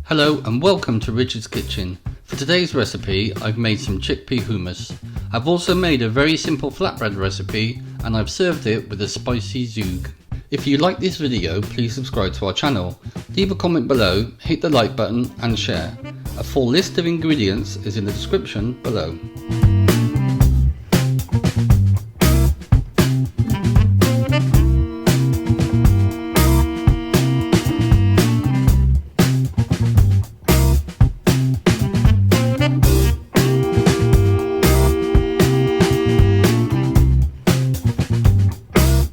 Hello and welcome to Richard's Kitchen. For today's recipe I've made some chickpea hummus. I've also made a very simple flatbread recipe and I've served it with a spicy zhoug. If you like this video, please subscribe to our channel, leave a comment below, hit the like button and share. A full list of ingredients is in the description below.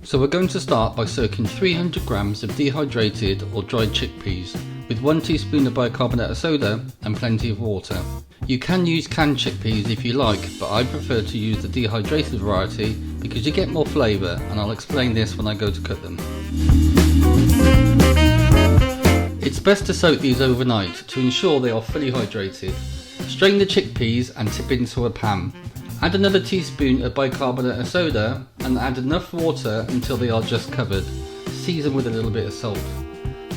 So we're going to start by soaking 300 grams of dehydrated or dried chickpeas with 1 teaspoon of bicarbonate of soda and plenty of water. You can use canned chickpeas if you like, but I prefer to use the dehydrated variety because you get more flavour, and I'll explain this when I go to cook them. It's best to soak these overnight to ensure they are fully hydrated. Strain the chickpeas and tip into a pan. Add another teaspoon of bicarbonate of soda and add enough water until they are just covered. Season with a little bit of salt.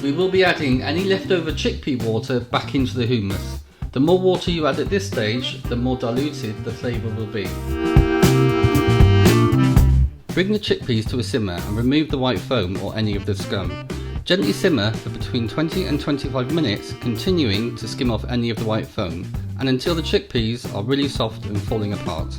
We will be adding any leftover chickpea water back into the hummus. The more water you add at this stage, the more diluted the flavour will be. Bring the chickpeas to a simmer and remove the white foam or any of the scum. Gently simmer for between 20 and 25 minutes, continuing to skim off any of the white foam, and until the chickpeas are really soft and falling apart.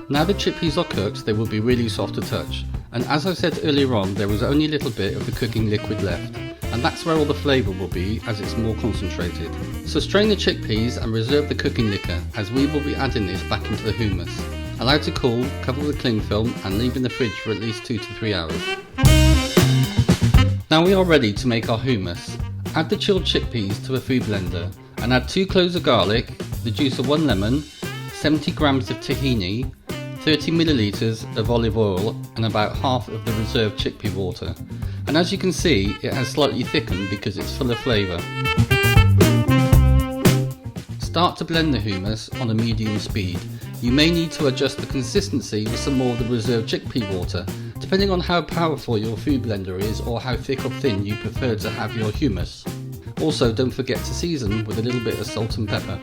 Now the chickpeas are cooked, they will be really soft to touch, and as I said earlier on, there was only a little bit of the cooking liquid left, and that's where all the flavour will be as it's more concentrated. So strain the chickpeas and reserve the cooking liquor, as we will be adding this back into the hummus. Allow to cool, cover with cling film and leave in the fridge for at least 2 to 3 hours. Now we are ready to make our hummus. Add the chilled chickpeas to a food blender and add 2 cloves of garlic, the juice of 1 lemon, 70 grams of tahini, 30 millilitres of olive oil and about half of the reserved chickpea water. And as you can see, it has slightly thickened because it's full of flavour. Start to blend the hummus on a medium speed. You may need to adjust the consistency with some more of the reserved chickpea water, depending on how powerful your food blender is or how thick or thin you prefer to have your hummus. Also, don't forget to season with a little bit of salt and pepper.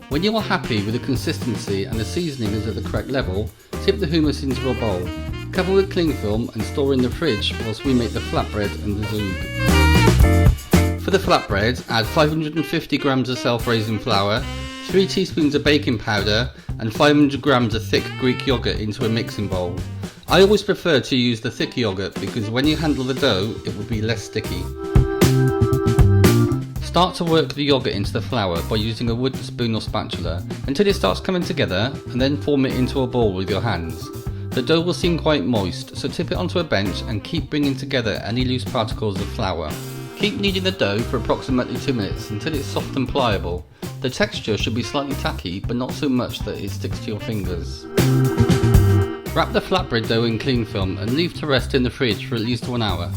When you are happy with the consistency and the seasoning is at the correct level, tip the hummus into a bowl. Cover with cling film and store in the fridge whilst we make the flatbread and the zhoug. For the flatbread, add 550 grams of self-raising flour, 3 teaspoons of baking powder and 500 grams of thick Greek yoghurt into a mixing bowl. I always prefer to use the thick yoghurt because when you handle the dough it will be less sticky. Start to work the yoghurt into the flour by using a wooden spoon or spatula until it starts coming together, and then form it into a ball with your hands. The dough will seem quite moist, so tip it onto a bench and keep bringing together any loose particles of flour. Keep kneading the dough for approximately 2 minutes until it's soft and pliable. The texture should be slightly tacky, but not so much that it sticks to your fingers. Wrap the flatbread dough in cling film and leave to rest in the fridge for at least 1 hour.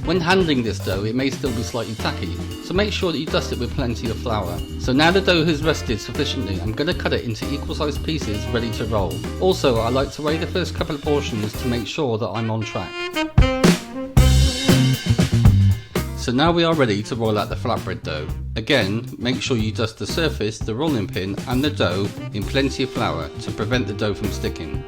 When handling this dough, it may still be slightly tacky, so make sure that you dust it with plenty of flour. So now the dough has rested sufficiently, I'm going to cut it into equal sized pieces ready to roll. Also, I like to weigh the first couple of portions to make sure that I'm on track. So now we are ready to roll out the flatbread dough. Again, make sure you dust the surface, the rolling pin and the dough in plenty of flour to prevent the dough from sticking.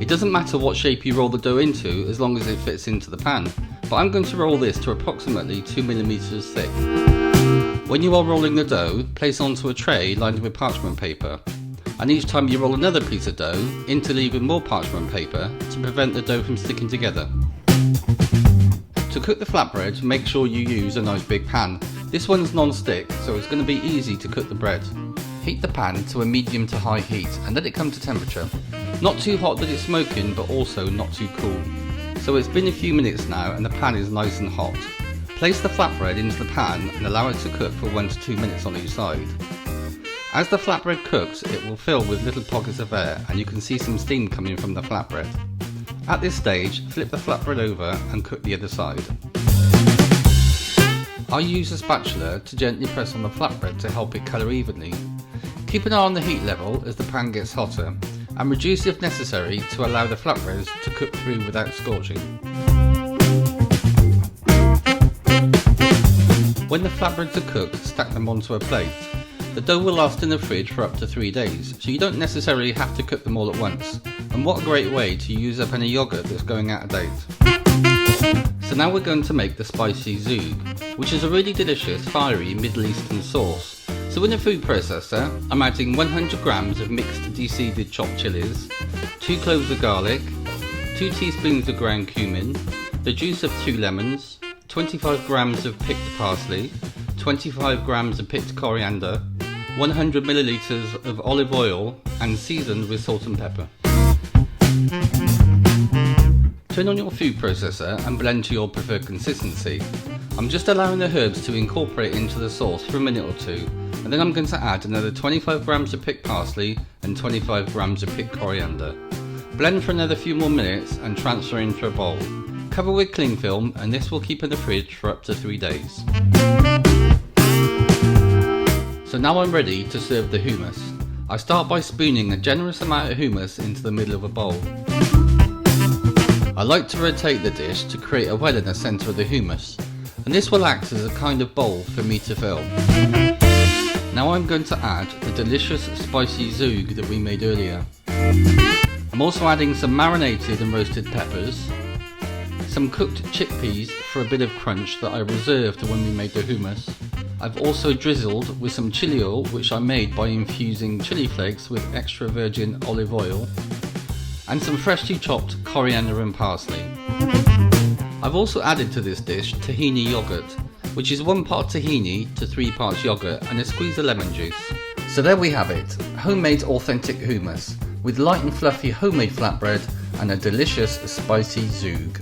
It doesn't matter what shape you roll the dough into as long as it fits into the pan, but I'm going to roll this to approximately 2mm thick. When you are rolling the dough, place onto a tray lined with parchment paper, and each time you roll another piece of dough, interleave with more parchment paper to prevent the dough from sticking together. To cook the flatbread, make sure you use a nice big pan. This one's non-stick, so it's going to be easy to cook the bread. Heat the pan to a medium to high heat and let it come to temperature. Not too hot that it's smoking, but also not too cool. So it's been a few minutes now and the pan is nice and hot. Place the flatbread into the pan and allow it to cook for 1 to 2 minutes on each side. As the flatbread cooks, it will fill with little pockets of air and you can see some steam coming from the flatbread. At this stage, flip the flatbread over and cook the other side. I use a spatula to gently press on the flatbread to help it colour evenly. Keep an eye on the heat level as the pan gets hotter, and reduce if necessary to allow the flatbreads to cook through without scorching. When the flatbreads are cooked, stack them onto a plate. The dough will last in the fridge for up to 3 days, so you don't necessarily have to cook them all at once. And what a great way to use up any yoghurt that's going out of date. So now we're going to make the spicy Zhoug, which is a really delicious, fiery Middle Eastern sauce. So in a food processor, I'm adding 100 grams of mixed deseeded chopped chillies, 2 cloves of garlic, 2 teaspoons of ground cumin, the juice of 2 lemons, 25 grams of picked parsley, 25 grams of picked coriander, 100 milliliters of olive oil, and seasoned with salt and pepper. Turn on your food processor and blend to your preferred consistency. I'm just allowing the herbs to incorporate into the sauce for a minute or two, and then I'm going to add another 25 grams of picked parsley and 25 grams of picked coriander. Blend for another few more minutes and transfer into a bowl. Cover with cling film, and this will keep in the fridge for up to 3 days. So now I'm ready to serve the hummus. I start by spooning a generous amount of hummus into the middle of a bowl. I like to rotate the dish to create a well in the centre of the hummus, and this will act as a kind of bowl for me to fill. Now I'm going to add the delicious spicy Zhoug that we made earlier. I'm also adding some marinated and roasted peppers, some cooked chickpeas for a bit of crunch that I reserved when we made the hummus. I've also drizzled with some chilli oil, which I made by infusing chilli flakes with extra virgin olive oil, and some freshly chopped coriander and parsley. I've also added to this dish tahini yoghurt, which is 1 part tahini to 3 parts yoghurt and a squeeze of lemon juice. So there we have it, homemade authentic hummus, with light and fluffy homemade flatbread and a delicious spicy Zhoug.